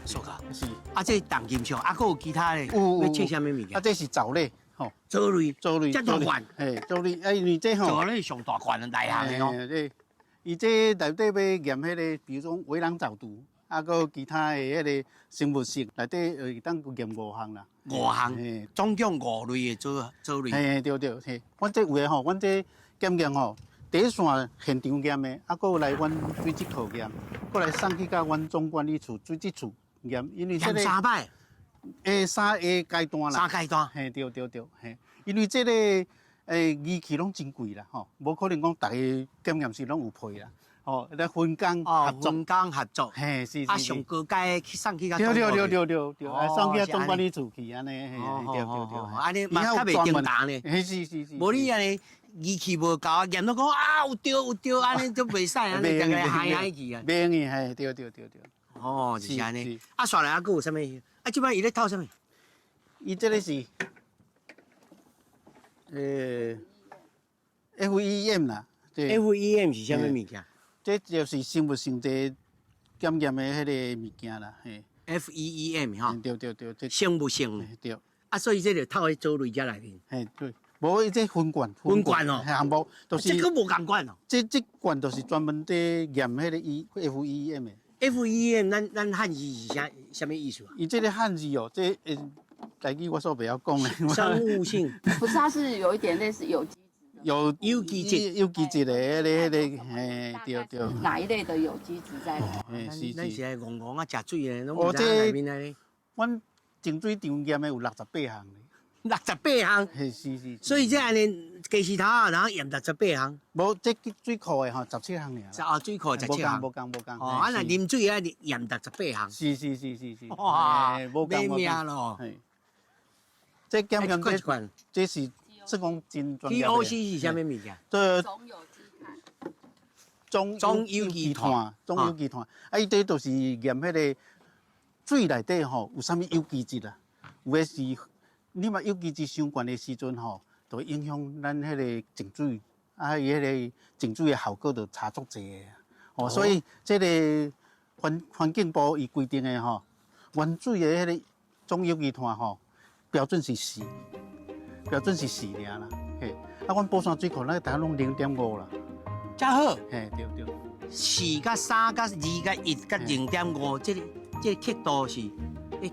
A: 是噶。
E: 是。
A: 啊，这重金属，啊，还有其他的，要测啥物物件？
E: 啊，这是藻类，吼。
A: 藻类。
E: 这
A: 大罐。
E: 嘿，藻类，啊，因为这吼。
A: 藻类上大罐的内行的哦。
E: 对。伊这内底要验迄个，比如说微量藻毒，啊，佮其他的迄个生物性，内底当验5项啦。
A: 5项。总共5类的藻类。
E: 嘿，对，嘿，阮这有诶吼，阮这检验吼。第一线现场验的，啊，佮来阮水质科验，佮来送去甲阮总管理处水质处验，因为这个
A: 3摆，
E: 三个阶段啦。
A: 3阶段，
E: 嘿，对，嘿，因为这个仪器拢真贵啦，吼，无可能讲大家检验室拢有配啦，吼，来分工合作，
A: 分工合作，
E: 嘿，是。
A: 啊，上高阶去送去甲
E: 对，送去总管理处去安尼，嘿，对，
A: 安尼嘛较袂重大呢，
E: 嘿，是。
A: 无你安尼。仪器无够啊，验到讲啊有对，安尼都袂使，安尼大家嗨去啊。
E: 袂用嘿，对。
A: 哦，就是安尼。啊，刷来还佫有啥物？啊，即摆伊咧套啥物？
E: 伊这个是FEM 啦。
A: FEM 是啥物物件？
E: 这就是生物性质检验的迄个物件啦，嘿。
A: FEM 哈。
E: 对。
A: 生物性。
E: 对。
A: 啊，所以这就套喺藻类遮内面。
E: 嘿，对。无伊这分罐
A: 哦，
E: 项目都是。
A: 这个无共款哦。这
E: 罐都是专门在验迄个FEM 的。
A: FEM 咱汉字是啥物意思啊？
E: 伊这个汉字哦，这台语我所不要讲咧。
A: 生物性。
G: 不是，它是有一点类似有机质的。
E: 有机质的迄个，嘿，对。
G: 哪一类的有机质在？
A: 咱是来戆啊，食水的，拢唔知内面咧。
E: 阮净水场验的有68项。
A: 68项，
E: 是。
A: 所以这安尼计时头啊，然后验68项。
E: 无，这水库的吼17项尔。
A: 水库17项。
E: 无共。
A: 哦，啊那啉水啊验68项。
E: 是。
A: 哇，没命咯。
E: 这检验这是讲真专业。
A: TOC 是啥物物件？
G: 中有机碳。
E: 中有机碳。啊，伊这都是验迄个水内底吼有啥物有机质啊？有诶是。你嘛有机质伤悬的时阵吼，就会影响咱迄个净水，啊，伊迄个净水的效果就差足济的。哦，所以这个环境部伊规定的吼，原水的迄个总有机碳吼，标准是4尔啦。嘿，啊，阮宝山水库咱大概拢0.5啦。
A: 遮好。
E: 嘿，对。
A: 4甲3甲2甲1甲0.5，这刻度是，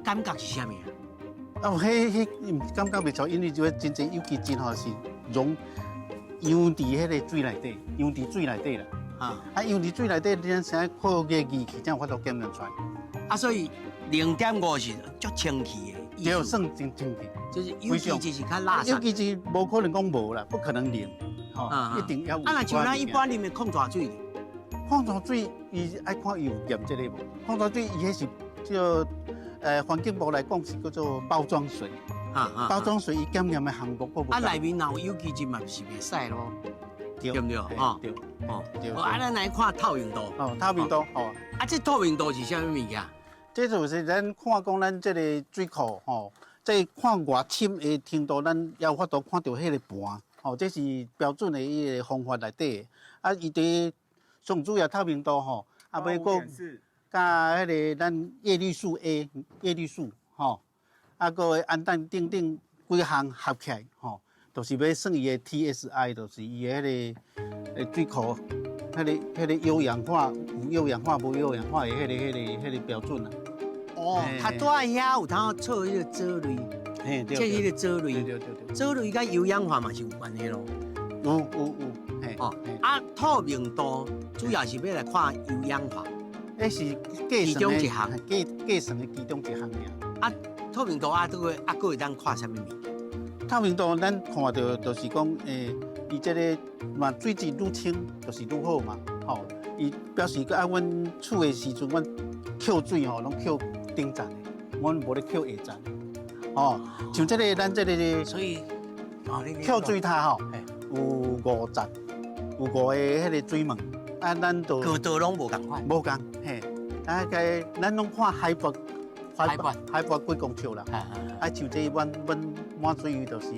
A: 感觉是啥物啊？
E: 哦，迄感觉袂错，因为就真正有机质吼是溶溶伫迄个水内底，溶伫水内底啦。啊，溶伫水内底，咱先靠个仪器才有法度检验出来。
A: 啊，所以0.5是足清气的。
E: 对，算真清气。
A: 就是有机质是较垃圾。
E: 有机质无可能讲无啦，不可能零，吼，一定要有。
A: 啊，那像咱一般啉的矿泉水，
E: 矿泉水伊爱看伊有验这个无？矿泉水伊迄是叫环境部来讲是叫做包装水。包装水伊检验的项目够无？
A: 啊，内面若有机质嘛是袂使咯，对不对？哈，
E: 对，
A: 哦，
E: 对。
A: 啊，咱来看透明度。
E: 哦，透明度哦。
A: 啊，这透明度是啥物物件？
E: 这就是咱看讲咱这个水库吼，这看外深的程度，咱也有法度看到迄个盘。吼，这是标准的伊个方法内底的。啊，伊伫上主要透明度吼，啊，要搁加迄个咱叶绿素 A、叶绿素吼，啊，搁会氨氮等等几项合起来吼，就是要算伊的 TSI， 就是伊的迄个水库。迄个有氧化、无有氧化、无有氧化的迄个标准啊。
A: 哦，它拄仔遐有通测迄个藻类，
E: 嘿，对，
A: 即迄个藻类，
E: 对，
A: 藻类甲有氧化嘛是有关系咯。
E: 有，嘿。
A: 哦，啊，透明度主要是要来看有氧化，
E: 迄是
A: 其中一项，
E: 计算的其中一项尔。
A: 啊，透明度啊，搁会当看啥物物件？
E: 透明度咱看到就是讲，伊这个嘛水质愈清就是愈好嘛，吼，伊表示个啊，阮厝的时阵，阮扣水吼，拢扣顶层的，阮无咧扣下层的，哦，像这个咱这个，
A: 所以，
E: 扣水塔吼，有5层，有5个迄个水门，啊，咱就
A: 高度拢无共款，
E: 无共，嘿，啊个咱拢看海拔几公尺啦，啊，像这阮满水域就是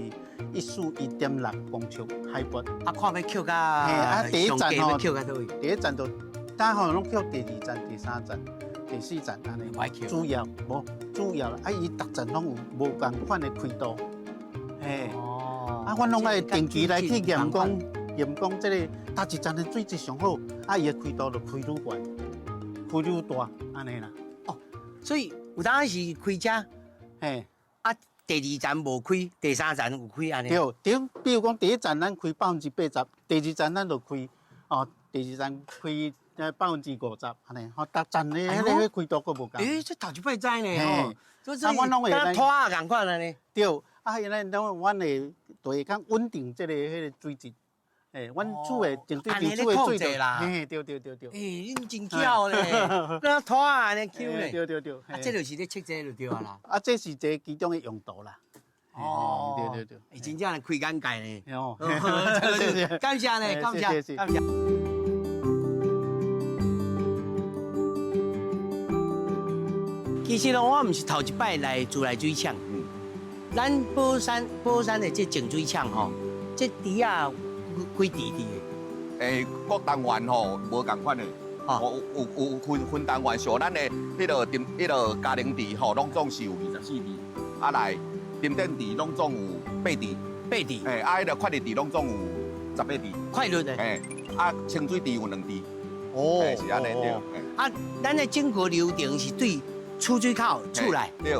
E: 141.6公尺海拔。
A: 啊，看要扣甲，
E: 嘿，啊，第一站吼，
A: 扣甲倒位？
E: 第一站就，咱吼拢扣第2站、第3站、第4站安尼。主要无主要啦，啊，伊逐站拢有无共款的开度。嘿，啊，阮拢爱定期来去验讲这个哪一站的水质上好，啊，伊的开度就开愈悬，开愈大，安尼啦。
A: 哦，所以有当是开遮，
E: 嘿，
A: 啊，第2站无开，第3站有开安尼。
E: 对，比如讲第一站咱开80%，第2站咱就开第2站开50%安尼，吼，逐站的迄个开度佫无共。
A: 这头一摆知呢吼，
E: 啊，阮拢会
A: 甲拖啊共款安尼。
E: 对，啊，原来阮会就会较稳定这个迄个水质。阮厝的净水池厝的水质
A: 啦。
E: 嘿，对。
A: 恁真巧咧，那拖啊安尼抽咧。
E: 对。
A: 啊，这就是咧测这就对啊啦。
E: 啊，这是一个其中的用途啦。
A: 哦，
E: 对。
A: 真正开眼界呢。
E: 哦，
A: 感谢呢，感谢。其实呢，我毋是头一摆来自来水厂。咱宝山的这净水厂吼，这池啊几池的？
F: 各单元吼无共款的，有分单元，像咱的迄个家庭池吼，拢总是有24池，啊来沉淀池拢总有8池。
A: 8池。
F: 啊，迄个快滤池拢总有18池。
A: 快滤的。
F: 啊，清水池有2池。
A: 哦。
F: 是安尼对。
A: 啊，咱的整个流程是对出水口出来。
F: 对。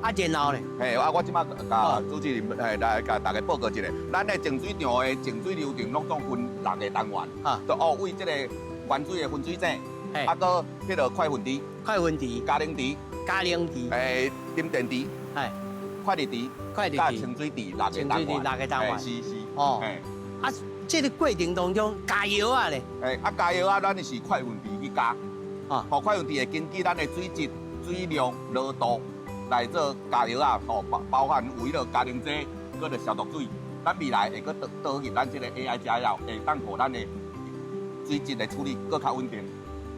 A: 啊，然后咧，
F: 我即摆甲主持人来甲大家报告一下，咱的净水场的净水流程拢总分6个单元，就为这个原水的分水井，啊，搁迄个快分池、家庭池、沉淀池、快滤池、甲清水池6个单元，是。哦，
A: 啊，这个过程当中加油啊咧，
F: 加油啊，咱是快分池去加，快分池会根据咱的水质、水量、热度。来做加油啊，包含有迄个家庭剂，搁着消毒水，咱未来会搁导入咱这个 AI 加药，会当互咱的水质的处理搁较稳定。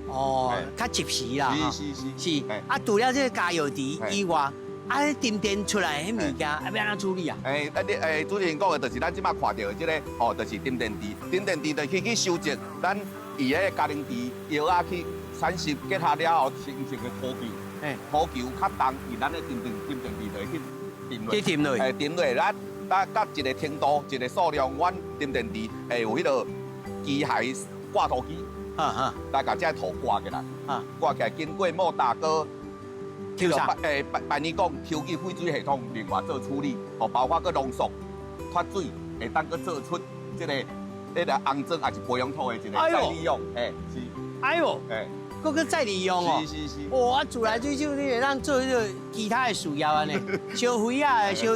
A: 哦，较及时啦。是。啊，除了这个加油池以外，啊，沉淀出来迄物件，要安怎处理啊？
F: 主持人讲的就是咱即摆看到的这个，就是沉淀池，沉淀池就去收集咱伊个家庭池药啊去产生结合了后形成的土球。土球较重，伊咱的沉淀池就会去沉落。沉落，咱甲一个程度、一个数量，阮沉淀池会有迄个机械挂土机，来甲这土挂起来，挂起来经过莫大哥，办理讲抽取废水系统另外做处理，包括个浓缩、脱水，会当个做出这个肮脏还是培养土的一个再利用，是。
A: 哎呦，佫去再利用哦。
F: 是。
A: 我自来水就你会当做迄个其他的事业安尼，烧灰啊，烧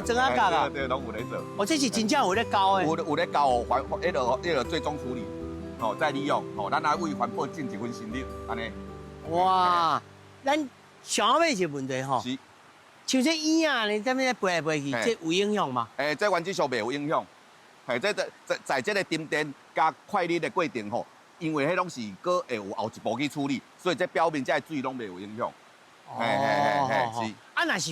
A: 砖啊角啊。
F: 对，拢有咧做。
A: 哦，这是真正有咧教的。
F: 有咧教哦，迄个最终处理，再利用，咱来为环保尽一份心力，安尼。
A: 哇，咱想要一个问题吼。
F: 是。
A: 像这椅啊，你这边飞来飞去，这有影响吗？
F: 这原则上袂有影响。在这个沉淀加快热的过程吼，因为迄拢是搁会有后一步去处理，所以这表面这水拢袂有影响。是。
A: 啊，若是，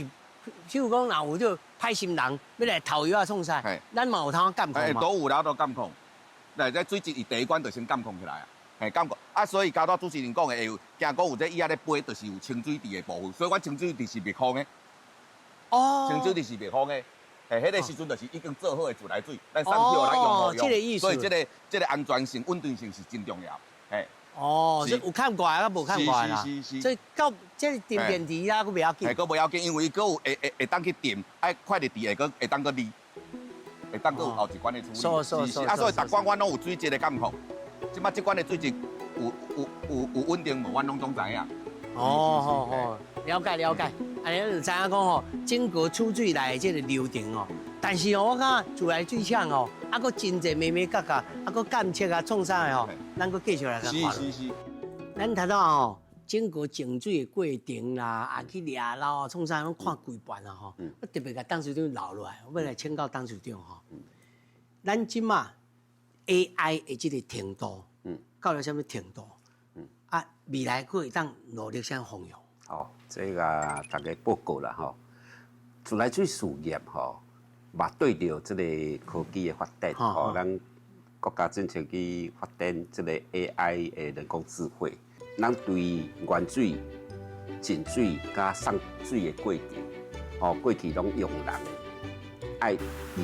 A: 譬如讲，若有这歹心人要来偷药啊创啥，咱嘛有通监控嘛？
F: 都有啦，都监控。来，这水质伊第一关就先监控起来啊，监控。啊，所以交到主持人讲的，会有惊讲有这椅仔咧飞，就是有清水池的部分，所以阮清水池是密封的。
A: 哦。
F: 清水池是密封的。迄个时阵就是已经做好的自来水，咱上去咱用好用。
A: 这个意思。
F: 所以这个安全性、稳定性是真重要。
A: 哦，是有看过啊，无看过啦。
F: 是。
A: 所以到这个电电池啊，佫不要紧。
F: 佫不要紧，因为佫有会当去点，爱快热池会当佫离，会当佫有后一关的处理。是。啊，所以逐关阮拢有水质的监控。即摆即关的水质有稳定无，阮拢总知影。
A: 哦，了解。安尼就知影讲吼，整个储水内这个流程哦。但是哦，我感觉自来水厂哦，啊，佫真侪咩咩角角，啊，佫监测啊，创啥的吼，咱佫继续来甲看。
F: 是。
A: 咱睇到吼，整个净水的过程啦，啊去抓捞啊，创啥拢看规版啊吼。我特别甲董事长留落来，我要来请教董事长吼。咱即马 AI 的这个程度，到了什么程度？啊，未来佫会当努力啥方向？
B: 哦，这个大家报告啦吼，自来水事业吼，嘛对着这个科技的发展，吼，咱国家政策去发展这个 AI 的人工智慧，咱对原水、净水加送水的过程，吼，过去拢用人爱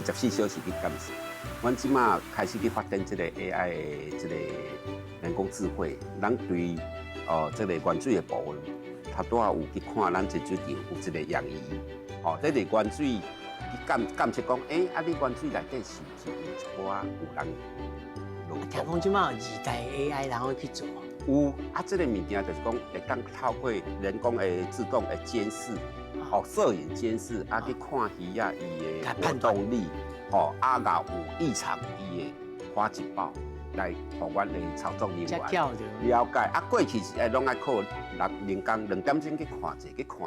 B: 24小时去监视，阮即马开始去发展这个 AI 的这个人工智慧，咱对这个原水的部分。他拄啊有去看咱净水场有一个样仪，这个原水去监测讲，啊你原水内底是不是有一寡有人漏洞？
A: 听讲即马有2代 AI 然后去做。
B: 有啊，这个物件就是讲会当透过人工的自动的监视，摄影监视啊去看鱼啊伊的活动力，啊若有异常伊的花警报。来，互阮的操作人员了解。啊，过去是拢爱靠人工2点钟去看一个，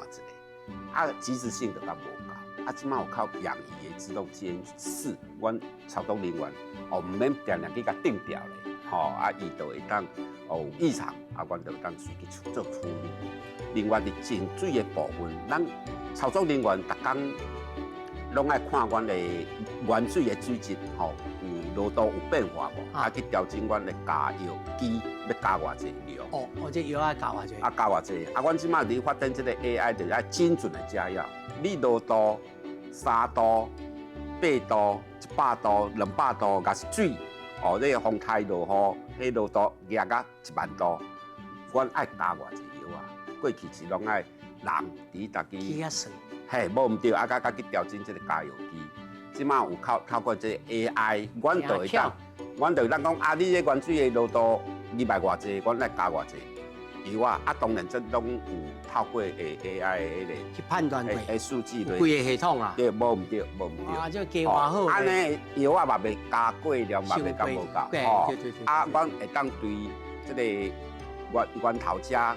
B: 啊，及时性就较无够。啊，即马有靠样仪的自动监视，阮操作人员毋免定定去甲定调咧，啊，伊就会当有异常，啊，阮就当随去做处理。另外，伫净水的部分，咱操作人员逐工拢爱看阮的原水的水质，有漏洞有变化无？啊，去调整阮的加药机要加偌济量。
A: 这药要加偌济？
B: 加偌济？啊，阮即马伫发展这个 AI， 就是爱精准的加药。你落度3度、8度、100度、200度，若是水，你个风台落雨，迄落度压到10000度，阮爱加偌济药啊？过去是拢爱人伫家己。去算。嘿，无毋对，啊，甲去调整这个加药机。即马有透过这 AI， 阮就会当讲啊，你这原水的漏度200偌济，阮来加偌济油啊。啊，当然这拢有透过 AI 的迄个
A: 去判断
B: 的数据类。
A: 规个系统啊。
B: 对，无毋对。
A: 啊，这加偌好。
B: 安尼油啊嘛袂加过量，嘛袂加无够。
A: 对。
B: 啊，阮会当对这个源头车加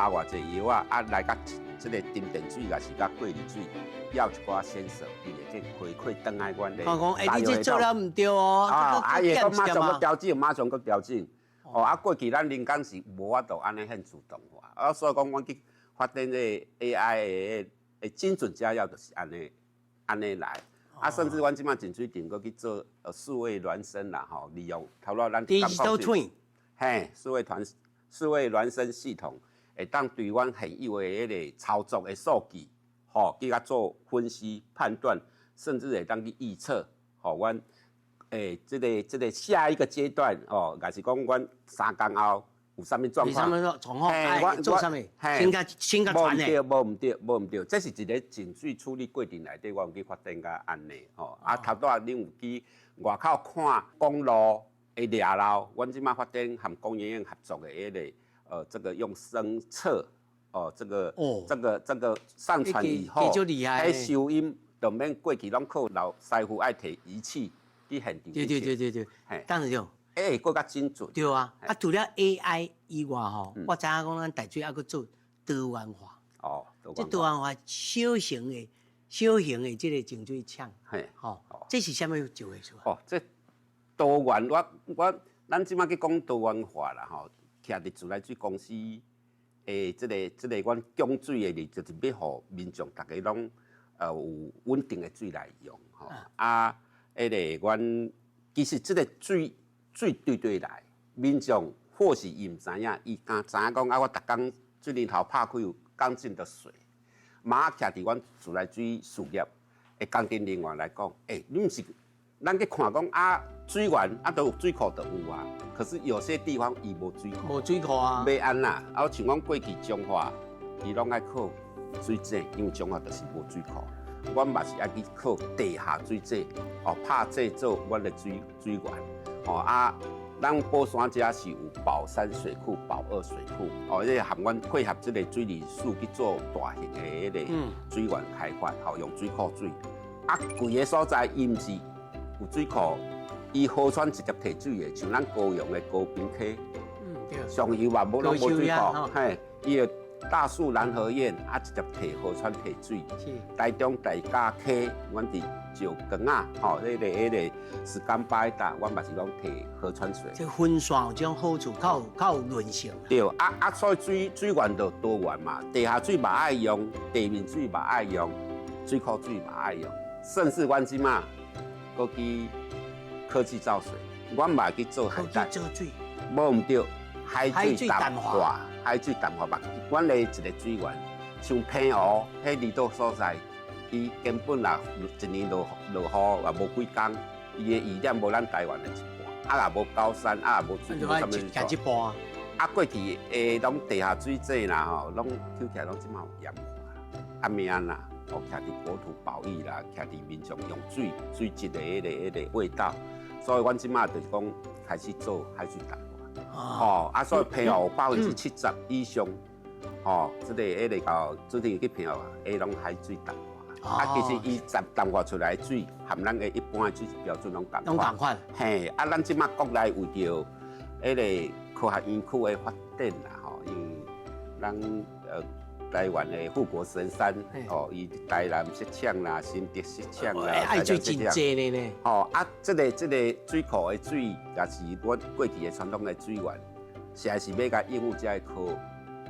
B: 偌济油啊，来甲这个沉淀水，也是甲过滤水。要一寡先生，伊会去回馈转来阮的。
A: 讲，你这做了唔对哦。
B: 啊，伊讲马上去调整，马上去调整。啊，过去咱人工是无法度安尼很自动化，啊，所以讲阮去发展这 AI 的精准加药，就是安尼来。啊，甚至阮即马净水场搁去做数位孪生啦，利用头脑咱。
A: Digital Twin。
B: 嘿，数位孪生系统，会当对阮现有的迄个操作的数据。去甲做分析判断，甚至会当去预测，阮这个下一个阶段，也是讲阮3天后有啥物状况？
A: 我做啥物？先甲传的。
B: 无毋对，这是一个净水处理过程内底，我有去发展甲安尼，啊，头拄仔恁有去外口看公路的掠漏，阮即马发展和工研院合作的迄个，这个用声测。这个上传以后，迄收音就免过去拢靠老师傅爱摕仪器去现场。
A: 对，当然就，
B: 更加精准。
A: 对啊，除了 AI 以外吼，我知影讲咱台水还佫做多元化。这多元化小型的这个净水厂，
B: 嘿，
A: 吼，这是什么做的出来？
B: 哦，这多元咱即摆去讲多元化啦吼，徛伫自来水公司诶，这个阮供水的就是要互民众大家拢有稳定的水来用吼。迄个阮其实这个水对来，民众或许伊唔知影，伊敢知影讲我逐工水龙头拍开有干净的水。嘛徛伫阮自来水事业的工程人员来讲，你毋是咱去看讲水源都有水库就有啊，可是有些地方伊无水库，
A: 无水库啊，
B: 要安那？像阮过去彰化，伊拢爱靠水井，因为彰化就是无水库。阮嘛是爱去靠地下水井，拍制做阮的水源。咱宝山遮是有宝山水库、宝二水库，这含阮配合这个水利署去做大型的迄个水源开发，用水库水。贵个所在伊毋是有水库，伊河川直接提水的，像咱高雄的高屏溪，上游嘛拢无水库，嘿，伊个大树南河苑直接提河川提水。台中大甲溪，阮伫石冈啊，迄个石冈巴达，阮嘛是拢提河川水。
A: 这分散有种好处，较有韧性。
B: 对，所以水源就多元嘛，地下水嘛爱用，地面水嘛爱用，水库水嘛爱用，甚至阮即马搁去科技造水，阮嘛去做海淡。
A: 做水。
B: 无毋对，海水淡化，海水淡化嘛，阮的一个水源，像平湖迄离岛所在。伊根本啦，一年落雨也无几工，伊的雨量无咱台湾的一半，也无高山，也无水，无啥物做。过去的拢地下水井啦拢抽起来拢即马有盐化，命啦，徛伫国土保育啦，徛伫民众用水质的迄个味道，所以阮即马就是讲开始做海水淡化。所以平湖70%以上，这个迄个到最近去平湖拢海水淡化。其实伊淡化出来的水，含咱的一般的水质标准拢同款。嘿，咱即马国内为着迄个科学园区的发展啦，因为咱台湾的富国神山，伊台南石厂啦、新竹石厂啦，
A: 爱水真济呢。
B: 这个水库的水，也是阮过去的传统的水源，实在是要甲应付这个科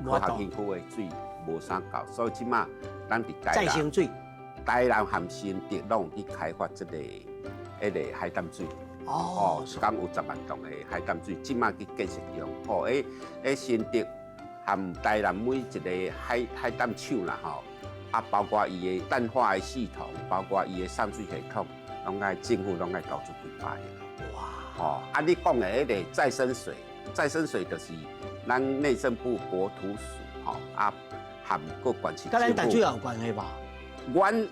B: 学园区的水无啥够，所以即马咱伫台南。再生水。台南含新竹拢有去开发这个迄个海淡水，一共有10万吨的海淡水，即马去建设中。新竹含台南每一个海淡厂啦，包括伊的淡化的系统，包括伊的散水系统，拢爱政府拢爱投资几百亿。哇！你讲的迄个再生水，再生水就是咱内政部国土署，含各管区政府。
A: 跟咱淡水有关系吧？
B: 阮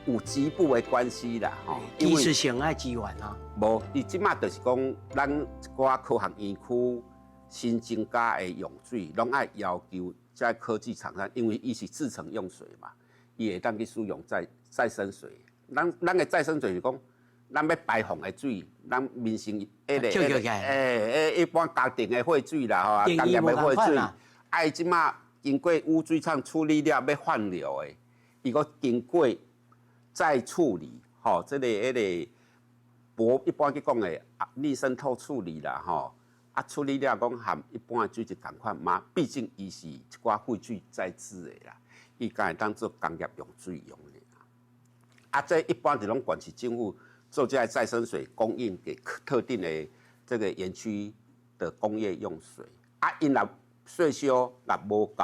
B: 有局部的关系啦，
A: 技术性爱支援啊。
B: 无，伊即马就是讲，咱一寡科学园区新增加的用水，拢爱要求这科技厂商，因为伊是自成用水嘛，伊会当去使用再生水。咱的再生水是讲，咱要排放的水，咱民生一般家庭的废水啦，工业的废水，爱即马经过污水厂处理了要换流的。伊个经过再处理，这个迄个一般去讲的逆渗透处理啦，处理了讲含一般的水质同款嘛，毕竟伊是一寡废水再制的啦，伊敢会当做工业用水用的。这一般就拢管区政府做这再生水供应给特定的这个园区的工业用水，因若税收若无够。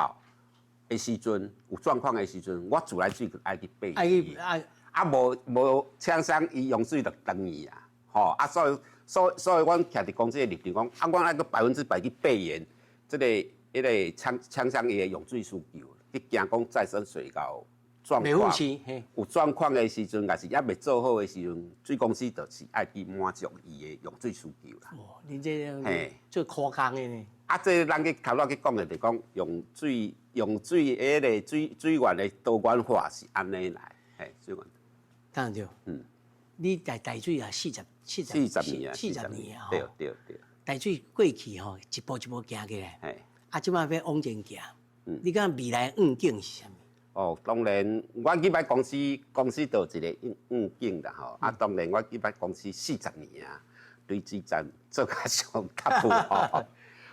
B: 的时阵有状况的时阵，我自来水就爱去备伊，无厂商伊用水就等伊啊，所以阮徛伫公司的立场讲，阮爱个100%去备源，这个迄个厂商伊的用水需求，去惊讲再生水到状况，有状况的时阵，也是还未做好的时阵，水公司就是爱去满足伊的用水需求啦。
A: 你这做苦工的呢？
B: 这咱去头仔去讲的，就讲用水迄个水源的多元化是安尼来，水源。
A: 当然对。你台水啊，40年啊，
B: 对。
A: 台水过去一步一步行起来，即摆要往前行。你讲未来愿景是啥物？
B: 哦，当然，我去摆公司都有一个愿景啦吼。啊，当然我去摆公司40年啊，对水站做较上较好吼。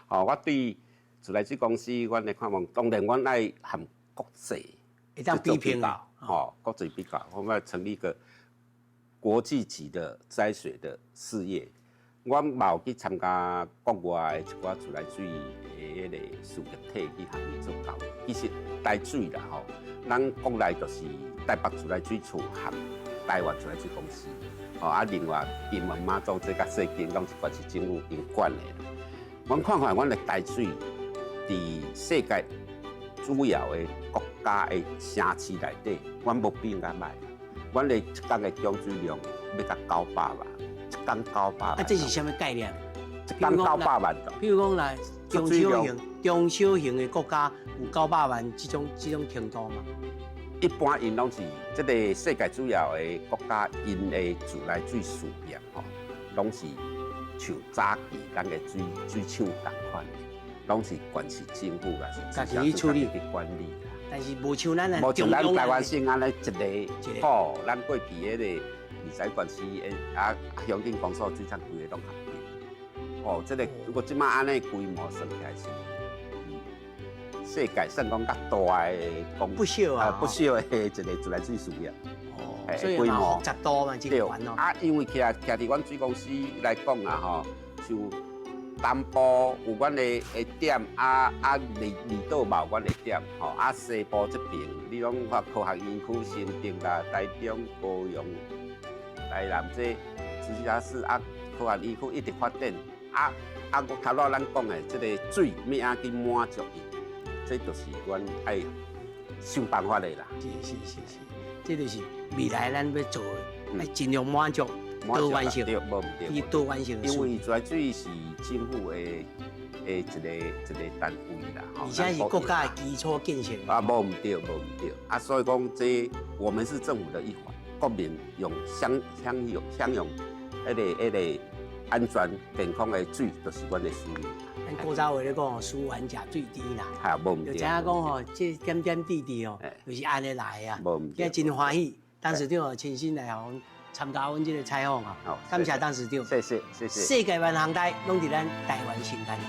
B: 哦，我对自来水公司，阮的看法，当然阮爱含国际
A: 会当比拼啊。
B: 哦，国际比较，我们要成立一个国际级的栽水的事业。我嘛有去参加国外的一寡自来水的迄个事业体去行去做交易。其实台水啦吼，咱国内就是台北自来水处和台湾自来水公司。哦，啊，另外金门、马祖这甲细间，拢是关是政府因管的。阮看看，阮的台水伫世界主要的国家的城市内底，阮无比人家歹。阮的一天的供水量要到900万，一天900万。
A: 啊，这是什么概念？
B: 一天900万度。
A: 比如讲来中小型的国家有900万这种程度吗？
B: 一般因拢是这个世界主要的国家，因的自来水事业吼，拢是像早期咱的水厂同款，拢是管是政府啦，是
A: 家己去处理
B: 去管理啦。
A: 但是无像咱
B: 无像咱台湾省安尼一个吼，咱过去迄个20管区的啊，乡镇公所水产规个拢合并。哦，这个如果即摆安尼规模算起来是。世界算讲较大的公
A: 不少啊，
B: 不少的一个自来水事业。
A: 哦，所以嘛复杂多嘛，这个玩哦。
B: 啊，因为徛伫阮水公司来讲啊，吼，像南部有阮的点，离岛嘛有阮的点，吼，啊西部这边，你讲看科学园区、新店啦、台中、高雄、台南这直辖市啊，科学园区一直发展，我头仔咱讲的这个水要怎去满足伊？这就是阮爱想办法的啦。
A: 是，这就是未来咱要做的，要尽量满足多元性，
B: 对，无唔对。
A: 以多元性的
B: 因为自来水是政府的一个单位啦，
A: 而且是国家的基础建设。
B: 啊，无唔对。啊，所以讲这我们是政府的一环，国民用享用迄个安全健康的水，就是阮的需要。
A: 咱古早话咧讲，输完甲最低啦。
B: 系无唔对。
A: 就知影讲吼，这点点滴滴哦，就是安尼来啊。
B: 无唔对。
A: 今真欢喜，董事长亲身来互参加阮这个采访啊。
B: 好，
A: 感谢董事长。
B: 谢谢。
A: 世界万航台拢伫咱台湾新干台。